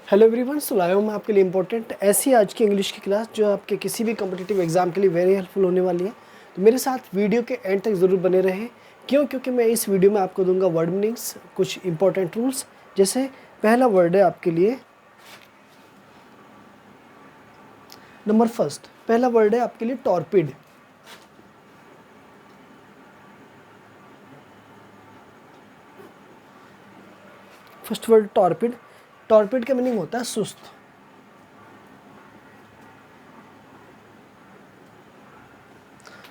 Hello everyone, सो लाया हूँ मैं आपके लिए इंपॉर्टेंट ऐसी आज की इंग्लिश की क्लास जो आपके किसी भी कॉम्पिटिटिव एग्जाम के लिए वेरी हेल्पफुल होने वाली है। तो मेरे साथ वीडियो के एंड तक ज़रूर बने रहें। क्योंकि मैं इस वीडियो में आपको दूंगा वर्ड मीनिंग्स, कुछ इंपॉर्टेंट रूल्स। जैसे पहला वर्ड है आपके लिए नंबर फर्स्ट, पहला वर्ड है आपके लिए torpid. First word torpid. Torpid का मीनिंग होता है सुस्त।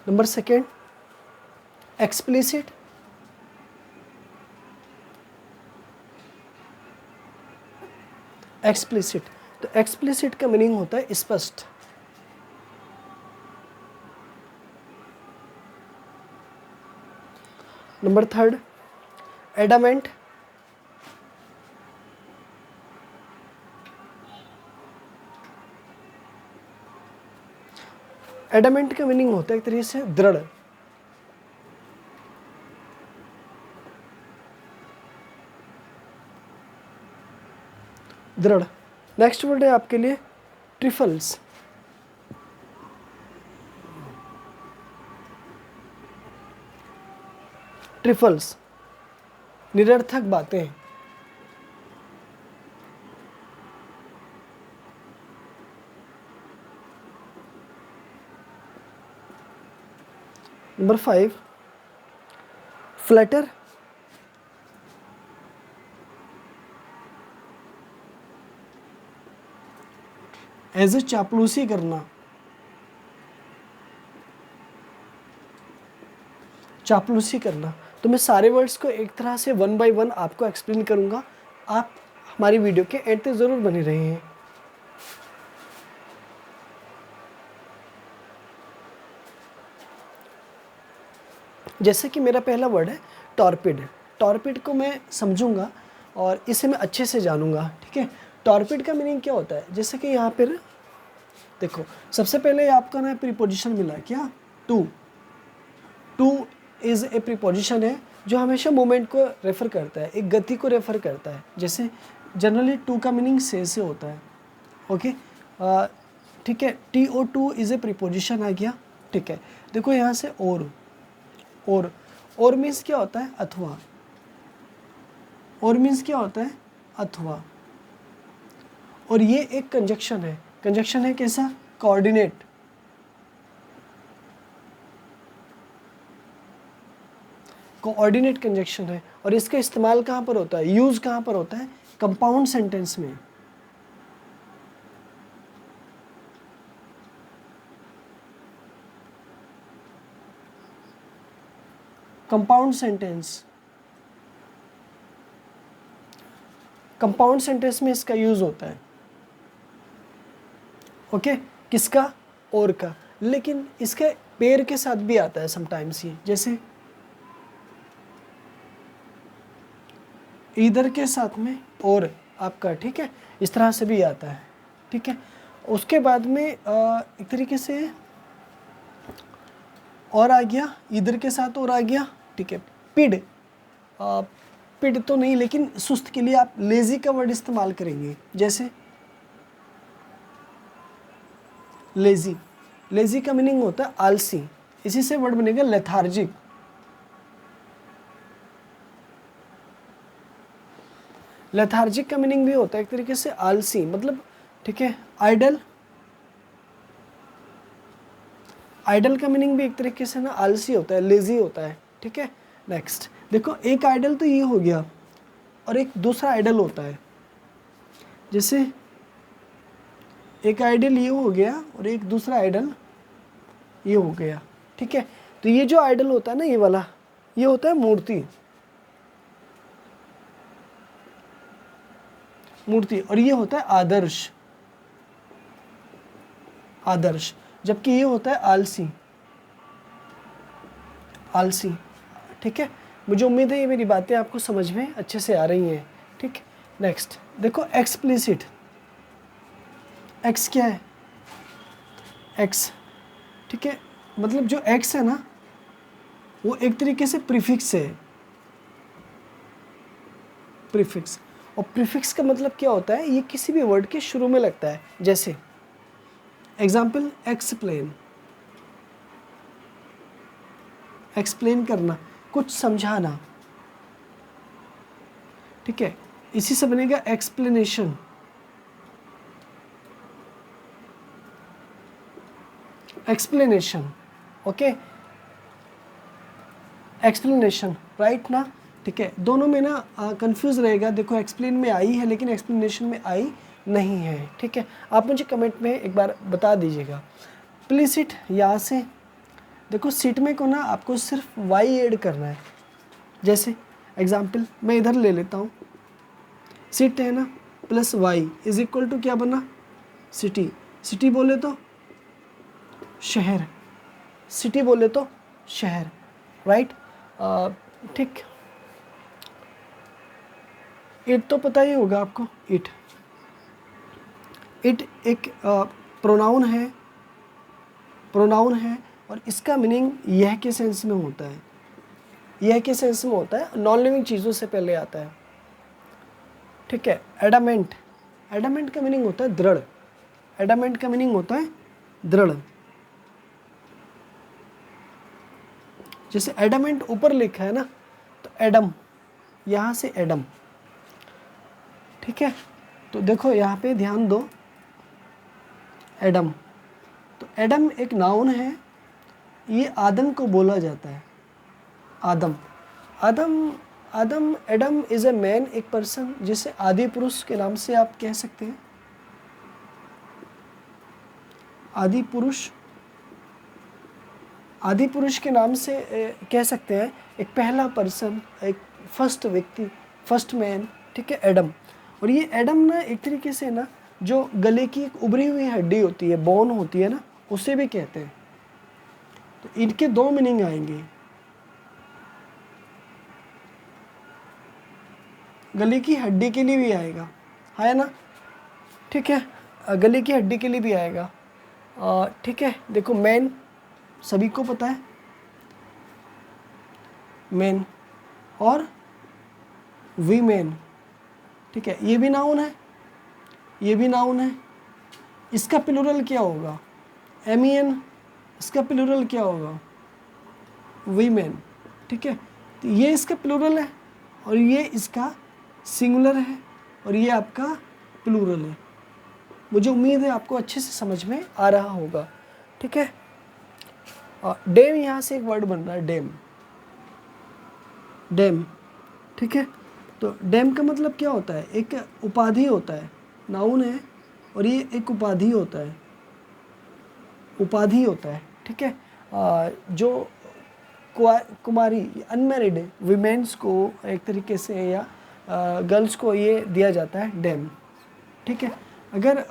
Number second, explicit. एक्सप्लिसिट, तो एक्सप्लिसिट का मीनिंग होता है स्पष्ट। Number third, adamant. एडामेंट का मीनिंग होता है एक तरीके से दृढ़। दृढ़। नेक्स्ट वर्ड है आपके लिए ट्रिफल्स। ट्रिफल्स, निरर्थक बातें। Number 5, flatter. एज ए चापलूसी करना। चापलूसी करना। तो मैं सारे वर्ड्स को एक तरह से वन बाय वन आपको एक्सप्लेन करूंगा। आप हमारी वीडियो के एंड तक जरूर बने रहे हैं। जैसे कि मेरा पहला वर्ड है टॉर्पिड। टॉर्पिड को मैं समझूंगा और इसे मैं अच्छे से जानूंगा। ठीक है, टॉर्पिड का मीनिंग क्या होता है? जैसे कि यहाँ पर देखो, सबसे पहले आपका ना प्रीपोजिशन मिला है क्या, to. To is a preposition है जो हमेशा मोमेंट को रेफ़र करता है, एक गति को रेफ़र करता है। जैसे जनरली टू का मीनिंग से होता है। ओके, ठीक है। TO2 इज़ ए प्रीपोजिशन आ गया। ठीक है, देखो यहाँ से और मीन्स क्या होता है? अथवा। और मीन्स क्या होता है? अथवा। और ये एक कंजक्शन है। कंजक्शन है कैसा? कोऑर्डिनेट। कोऑर्डिनेट कंजक्शन है। और इसका इस्तेमाल कहाँ पर होता है? यूज़ कहाँ पर होता है? कंपाउंड सेंटेंस में। Compound sentence. कंपाउंड सेंटेंस में इसका यूज़ होता है। ओके, किसका? और का। लेकिन इसके पेयर के साथ भी आता है समटाइम्स ये, जैसे इधर के साथ में और आपका। ठीक है, इस तरह से भी आता है। ठीक है, उसके बाद में एक तरीके से और आ गया, इधर के साथ और आ गया। ठीक है, पिड। पिड तो नहीं, लेकिन सुस्त के लिए आप लेजी का वर्ड इस्तेमाल करेंगे। जैसे लेजी। लेजी का मीनिंग होता है आलसी। इसी से वर्ड बनेगा लेथार्जिक। लेथार्जिक का मीनिंग भी होता है एक तरीके से आलसी, मतलब। ठीक है, आइडल। आइडल का मीनिंग भी एक तरीके से ना आलसी होता है, लेजी होता है। ठीक है, नेक्स्ट देखो, एक आइडल तो ये हो गया और एक दूसरा आइडल होता है। जैसे एक आइडल ये हो गया और एक दूसरा आइडल ये हो गया। ठीक है, तो ये जो आइडल होता है ना, ये वाला, ये होता है मूर्ति। मूर्ति। और ये होता है आदर्श। आदर्श। जबकि ये होता है आलसी। आलसी। ठीक है, मुझे उम्मीद है ये मेरी बातें आपको समझ में अच्छे से आ रही हैं। ठीक, नेक्स्ट देखो, एक्सप्लिसिट। एक्स क्या है? एक्स। ठीक है, मतलब जो एक्स है ना, वो एक तरीके से प्रीफिक्स है। प्रीफिक्स। और प्रीफिक्स का मतलब क्या होता है, ये किसी भी वर्ड के शुरू में लगता है। जैसे एग्जाम्पल एक्सप्लेन, एक्सप्लेन करना, कुछ समझाना, ठीक है। इसी से बनेगा explanation, explanation, okay, explanation, right ना, ठीक है। दोनों में ना कंफ्यूज रहेगा। देखो एक्सप्लेन में आई है लेकिन एक्सप्लेनेशन में आई नहीं है, ठीक है। आप मुझे कमेंट में एक बार बता दीजिएगा। प्लीसिट, यहाँ से देखो सीट में को ना आपको सिर्फ वाई ऐड करना है। जैसे एग्जाम्पल मैं इधर ले लेता हूँ, सिट है ना plus Y is equal to क्या बना, सिटी। सिटी बोले तो शहर, सिटी बोले तो शहर, राइट, ठीक। इट तो पता ही होगा आपको, इट, इट एक प्रोनाउन है, प्रोनाउन है और इसका मीनिंग यह के सेंस में होता है, यह के सेंस में होता है, नॉन लिविंग चीज़ों से पहले आता है, ठीक है। एडामेंट, एडामेंट का मीनिंग होता है दृढ़, एडामेंट का मीनिंग होता है दृढ़। जैसे एडामेंट ऊपर लिखा है ना, तो एडम, यहाँ से एडम, ठीक है। तो देखो यहाँ पे ध्यान दो, एडम, तो एडम एक नाउन है, ये आदम को बोला जाता है, आदम, आदम, आदम, एडम इज ए मैन, एक पर्सन जिसे आदि पुरुष के नाम से आप कह सकते हैं, आदि पुरुष, आदि पुरुष के नाम से कह सकते हैं, एक पहला पर्सन, एक फर्स्ट व्यक्ति, फर्स्ट मैन, ठीक है, एडम। और ये एडम ना एक तरीके से ना जो गले की एक उभरी हुई हड्डी होती है, बोन होती है ना, उसे भी कहते हैं। तो इनके दो मीनिंग आएंगे, गले की हड्डी के लिए भी आएगा, है ना, ठीक है, गले की हड्डी के लिए भी आएगा, ठीक है। देखो मैन सभी को पता है, मैन, और वीमेन, ठीक है, ये भी नाउन है, ये भी नाउन है। इसका प्लूरल क्या होगा, एमियन, इसका प्लूरल क्या होगा, वीमेन, ठीक है। तो ये इसका प्लूरल है और ये इसका सिंगुलर है और ये आपका प्लूरल है। मुझे उम्मीद है आपको अच्छे से समझ में आ रहा होगा, ठीक है। डैम, यहाँ से एक वर्ड बन रहा है डैम, डैम, ठीक है। तो डैम का मतलब क्या होता है, एक उपाधि होता है, नाउन है और ये एक उपाधि होता है, उपाधि होता है, ठीक है। जो कुमारी अनमैरिड वीमेंस को एक तरीके से या गर्ल्स को ये दिया जाता है डैम, ठीक है। अगर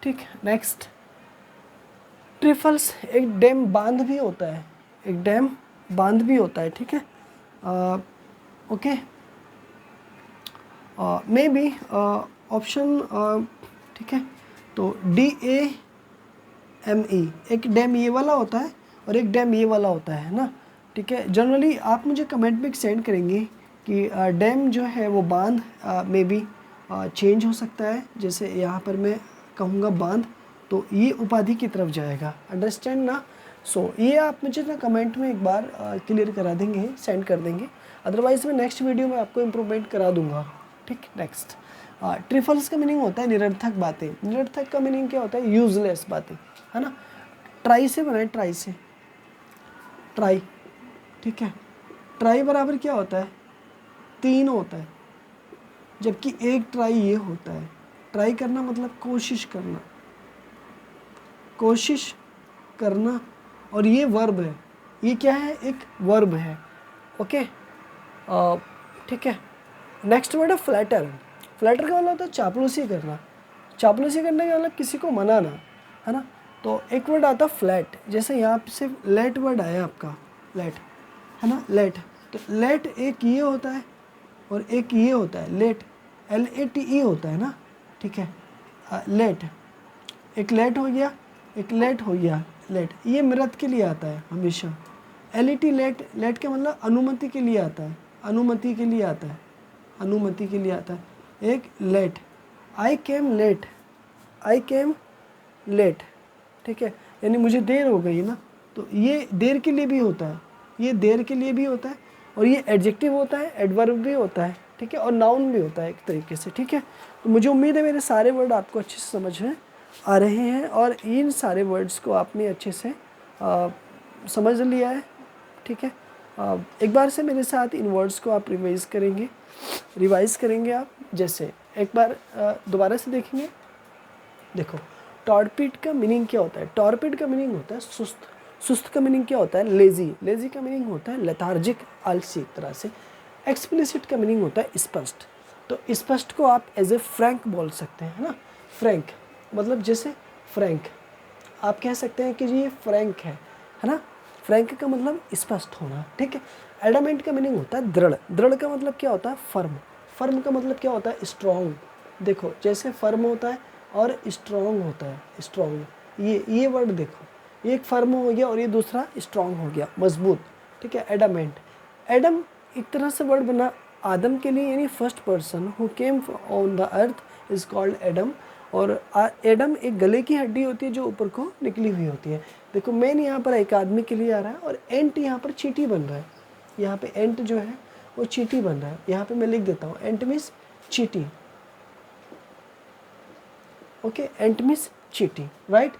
ठीक, नेक्स्ट, ट्रिफल्स, एक डैम बांध भी होता है, एक डैम बांध भी होता है, ठीक है, ओके। मे बी ऑप्शन, ठीक है। तो DAME, एक डैम ये वाला होता है और एक डैम ये वाला होता है ना, ठीक है। जनरली आप मुझे कमेंट में सेंड करेंगे कि डैम जो है वो बांध मे बी चेंज हो सकता है। जैसे यहाँ पर मैं कहूँगा बांध, तो ये उपाधि की तरफ जाएगा, अंडरस्टैंड ना। सो ये आप मुझे ना कमेंट में एक बार क्लियर करा देंगे, सेंड कर देंगे, अदरवाइज़ मैं नेक्स्ट वीडियो में आपको इम्प्रूवमेंट करा दूंगा, ठीक। नेक्स्ट, ट्रिफल्स का मीनिंग होता है निरर्थक बातें, निरर्थक का मीनिंग क्या होता है, यूजलेस बातें, है ना। ट्राई से बनाए, ट्राई से, ट्राई, ठीक है। ट्राई बराबर क्या होता है, 3 होता है, जबकि एक ट्राई ये होता है। ट्राई करना मतलब कोशिश करना, कोशिश करना, और ये वर्ब है, ये क्या है, एक वर्ब है, ओके, ठीक है। नेक्स्ट वर्ड है फ्लैटर, फ्लैटर का मतलब होता है चापलूसी करना, चापलूसी करने का मतलब किसी को मनाना, है ना। तो एक वर्ड आता है फ्लैट, जैसे यहाँ से लेट वर्ड आया आपका, लेट, है ना, लेट। तो लेट एक ये होता है और एक ये होता है, लेट, LATE होता है ना, ठीक है, लेट, एक लेट हो गया, एक लेट हो गया, लेट, ये मृत के लिए आता है हमेशा। LET लेट, लेट का मतलब अनुमति के लिए आता है, अनुमति के लिए आता है अनुमति के लिए आता है। एक लेट, आई केम लेट, आई केम लेट, ठीक है, यानी मुझे देर हो गई ना, तो ये देर के लिए भी होता है, ये देर के लिए भी होता है, और ये एडजेक्टिव होता है, एडवर्ब भी होता है, ठीक है, और नाउन भी होता है एक तरीके से, ठीक है। तो मुझे उम्मीद है मेरे सारे वर्ड आपको अच्छे से समझ में आ रहे हैं और इन सारे वर्ड्स को आपने अच्छे से समझ लिया है, ठीक है। एक बार से मेरे साथ इन वर्ड्स को आप रिवाइज़ करेंगे आप। जैसे एक बार दोबारा से देखेंगे। देखो, टॉर्पिड का मीनिंग क्या होता है? टॉर्पिड का मीनिंग होता है सुस्त। सुस्त का मीनिंग क्या होता है? लेज़ी। लेज़ी का मीनिंग होता है लेथार्जिक, आलसी एक तरह से। एक्सप्लिसिट का मीनिंग होता है स्पष्ट। तो स्पष्ट को आप एज ए फ्रैंक बोल सकते हैं, है ना। फ्रैंक मतलब जैसे फ्रैंक, आप कह सकते हैं कि जी ये फ्रैंक है ना। फ्रैंक का मतलब स्पष्ट होना, ठीक है। एडामेंट का मीनिंग होता है दृढ़। दृढ़ का मतलब क्या होता है? फर्म। फर्म का मतलब क्या होता है? स्ट्रॉन्ग। देखो, जैसे फर्म होता है और स्ट्रॉन्ग होता है, स्ट्रॉन्ग, ये वर्ड देखो, ये एक फर्म हो गया और ये दूसरा स्ट्रॉन्ग हो गया, मजबूत, ठीक है। एडामेंट, एडम एक तरह से वर्ड बना आदम के लिए, यानी first person who came on the earth is called Adam. और एडम एक गले की हड्डी होती है जो ऊपर को निकली हुई होती है। देखो, मेन यहाँ पर एक आदमी के लिए आ रहा है और एंट यहाँ पर चींटी बन रहा है। यहाँ पे एंट जो है वो चींटी बन रहा है। यहाँ पे मैं लिख देता हूँ, एंट मीन्स चींटी, ओके, एंट मीन्स चींटी, राइट।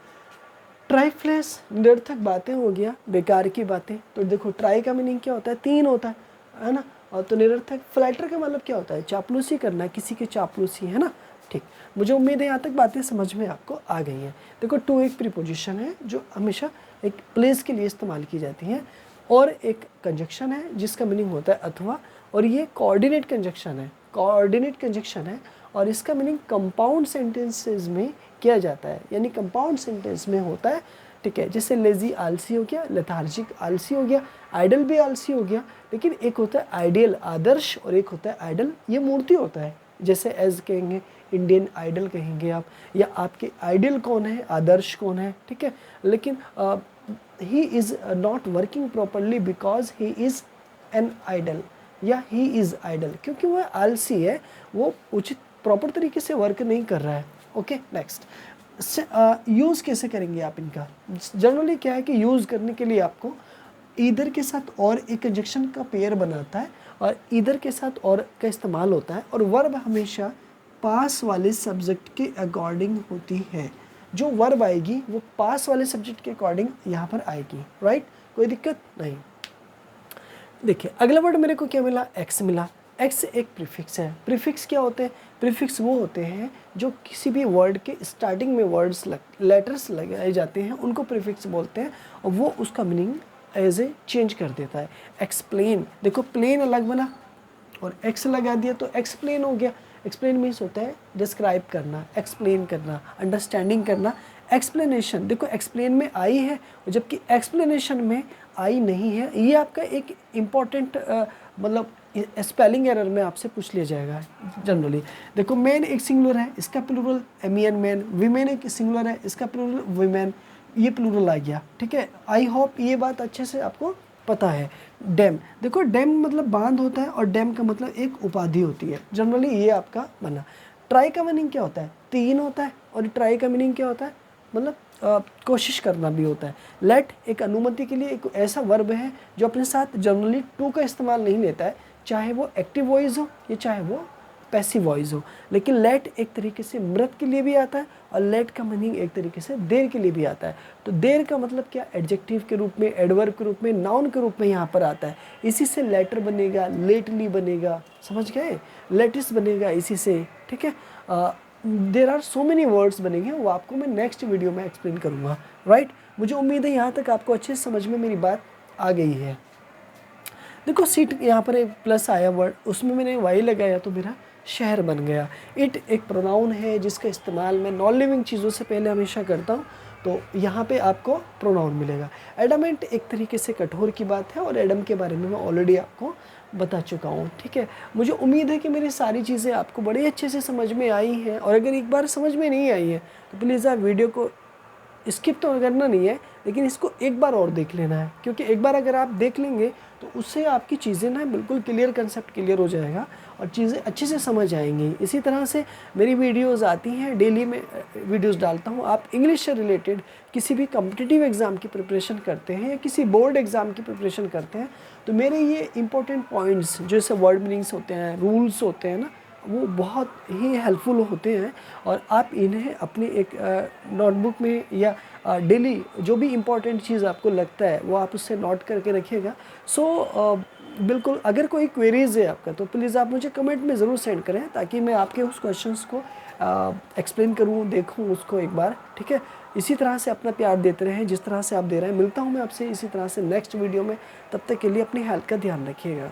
ट्राइफ्लेस, निरर्थक बातें हो गया, बेकार की बातें। तो देखो, ट्राई का मीनिंग क्या होता है? 3 होता है ना। और तो निरर्थक। फ्लैटर का मतलब क्या होता है? चापलूसी करना, किसी की चापलूसी, है ना। ठीक, मुझे उम्मीद है यहाँ तक बातें समझ में आपको आ गई हैं। देखो, टू एक प्रीपोजिशन है जो हमेशा एक प्लेस के लिए इस्तेमाल की जाती है, और एक कंजक्शन है जिसका मीनिंग होता है अथवा, और ये कोऑर्डिनेट कंजक्शन है, कोऑर्डिनेट कंजक्शन है, और इसका मीनिंग कंपाउंड सेंटेंसेस में किया जाता है, यानी कंपाउंड सेंटेंस में होता है, ठीक है। जैसे लेजी आलसी हो गया, लेथार्जिक आलसी हो गया, आइडल भी आलसी हो गया। लेकिन एक होता है आइडियल आदर्श और एक होता है आइडल, ये मूर्ति होता है। जैसे एज कहेंगे, इंडियन आइडल कहेंगे आप, या आपके आइडियल कौन है, आदर्श कौन है, ठीक है। लेकिन he is not working properly because he is an idle, या ही इज़ आइडल, क्योंकि वह आलसी है, वो उचित प्रॉपर तरीके से वर्क नहीं कर रहा है। ओके, नेक्स्ट, यूज़ कैसे करेंगे आप इनका? जनरली क्या है कि यूज़ करने के लिए आपको ईदर के साथ और एक कंजक्शन का पेयर बनाता है, और ईदर के साथ और का इस्तेमाल होता है, और वर्ब हमेशा पास वाले सब्जेक्ट के अकॉर्डिंग होती है। जो वर्ब आएगी वो पास वाले सब्जेक्ट के अकॉर्डिंग यहाँ पर आएगी, राइट, कोई दिक्कत नहीं। देखिए, अगला वर्ड मेरे को क्या मिला? एक्स मिला। एक्स एक प्रीफिक्स है। प्रीफिक्स क्या होते हैं? प्रीफिक्स वो होते हैं जो किसी भी वर्ड के स्टार्टिंग में वर्ड्स लेटर्स लगाए जाते हैं, उनको प्रीफिक्स बोलते हैं, और वो उसका मीनिंग एज ए चेंज कर देता है। एक्सप्लेन, देखो, प्लेन अलग बना और एक्स लगा दिया तो एक्सप्लेन हो गया। एक्सप्लेन मीन्स होता है डिस्क्राइब करना, एक्सप्लेन करना, अंडरस्टैंडिंग करना। एक्सप्लेनेशन, देखो, एक्सप्लेन में आई है जबकि एक्सप्लेनेशन में आई नहीं है। ये आपका एक इम्पॉर्टेंट मतलब स्पेलिंग एरर में आपसे पूछ लिया जाएगा जनरली। देखो, मैन एक सिंगुलर है, इसका प्लूरल एमियन मैन। वीमेन एक सिंगुलर है, इसका प्लूरल वीमेन, ये प्लूरल आ गया, ठीक है। आई होप ये बात अच्छे से आपको पता है। डैम, देखो, डैम मतलब बांध होता है, और डैम का मतलब एक उपाधि होती है। जनरली ये आपका बना। ट्राई का मीनिंग क्या होता है? 3 होता है, और ट्राई का मीनिंग क्या होता है? मतलब कोशिश करना भी होता है। लेट एक अनुमति के लिए एक ऐसा वर्ब है जो अपने साथ जनरली टू का इस्तेमाल नहीं लेता है, चाहे वो एक्टिव वॉइस हो या चाहे वो पैसिव वॉइस हो। लेकिन लेट एक तरीके से मृत के लिए भी आता है, और लेट का मीनिंग एक तरीके से देर के लिए भी आता है। तो देर का मतलब क्या? एडजेक्टिव के रूप में, एडवर्ब के रूप में, नाउन के रूप में यहाँ पर आता है। इसी से लेटर बनेगा, लेटली बनेगा, समझ गए? लेटिस बनेगा इसी से, ठीक है। There are so many words बनेंगे, वो आपको मैं नेक्स्ट वीडियो में एक्सप्लेन करूँगा, राइट। मुझे उम्मीद है यहाँ तक आपको अच्छे से समझ में मेरी बात आ गई है। देखो, सीट यहाँ पर एक प्लस आया वर्ड, उसमें मैंने वाई लगाया तो मेरा शहर बन गया। इट एक प्रोनाउन है जिसका इस्तेमाल मैं नॉन लिविंग चीज़ों से पहले हमेशा करता हूँ, तो यहाँ पे आपको प्रोनाउन मिलेगा। एडमेंट एक तरीके से कठोर की बात है, और एडम के बारे में मैं ऑलरेडी आपको बता चुका हूँ, ठीक है। मुझे उम्मीद है कि मेरी सारी चीज़ें आपको बड़े अच्छे से समझ में आई हैं, और अगर एक बार समझ में नहीं आई है तो प्लीज़ आप वीडियो को स्किप तो करना नहीं है, लेकिन इसको एक बार और देख लेना है, क्योंकि एक बार अगर आप देख लेंगे तो उससे आपकी चीज़ें ना बिल्कुल क्लियर, कंसेप्ट क्लियर हो जाएगा और चीज़ें अच्छे से समझ आएंगी। इसी तरह से मेरी वीडियोज़ आती हैं, डेली में वीडियोज़ डालता हूँ। आप इंग्लिश से रिलेटेड किसी भी कॉम्पिटिटिव एग्ज़ाम की प्रिपरेशन करते हैं या किसी बोर्ड एग्ज़ाम की प्रिपरेशन करते हैं, तो मेरे ये इंपॉर्टेंट पॉइंट्स जैसे वर्ड मीनिंग्स होते हैं, रूल्स होते हैं ना, वो बहुत ही हेल्पफुल होते हैं। और आप इन्हें अपनी एक नोटबुक में या डेली जो भी इम्पोर्टेंट चीज़ आपको लगता है वो आप उससे नोट करके रखिएगा। बिल्कुल अगर कोई क्वेरीज़ है आपका तो प्लीज़ आप मुझे कमेंट में ज़रूर सेंड करें, ताकि मैं आपके उस क्वेश्चंस को एक्सप्लेन करूँ, देखूँ उसको एक बार, ठीक है। इसी तरह से अपना प्यार देते रहें जिस तरह से आप दे रहे हैं। मिलता हूँ मैं आपसे इसी तरह से नेक्स्ट वीडियो में, तब तक के लिए अपनी हेल्थ का ध्यान रखिएगा।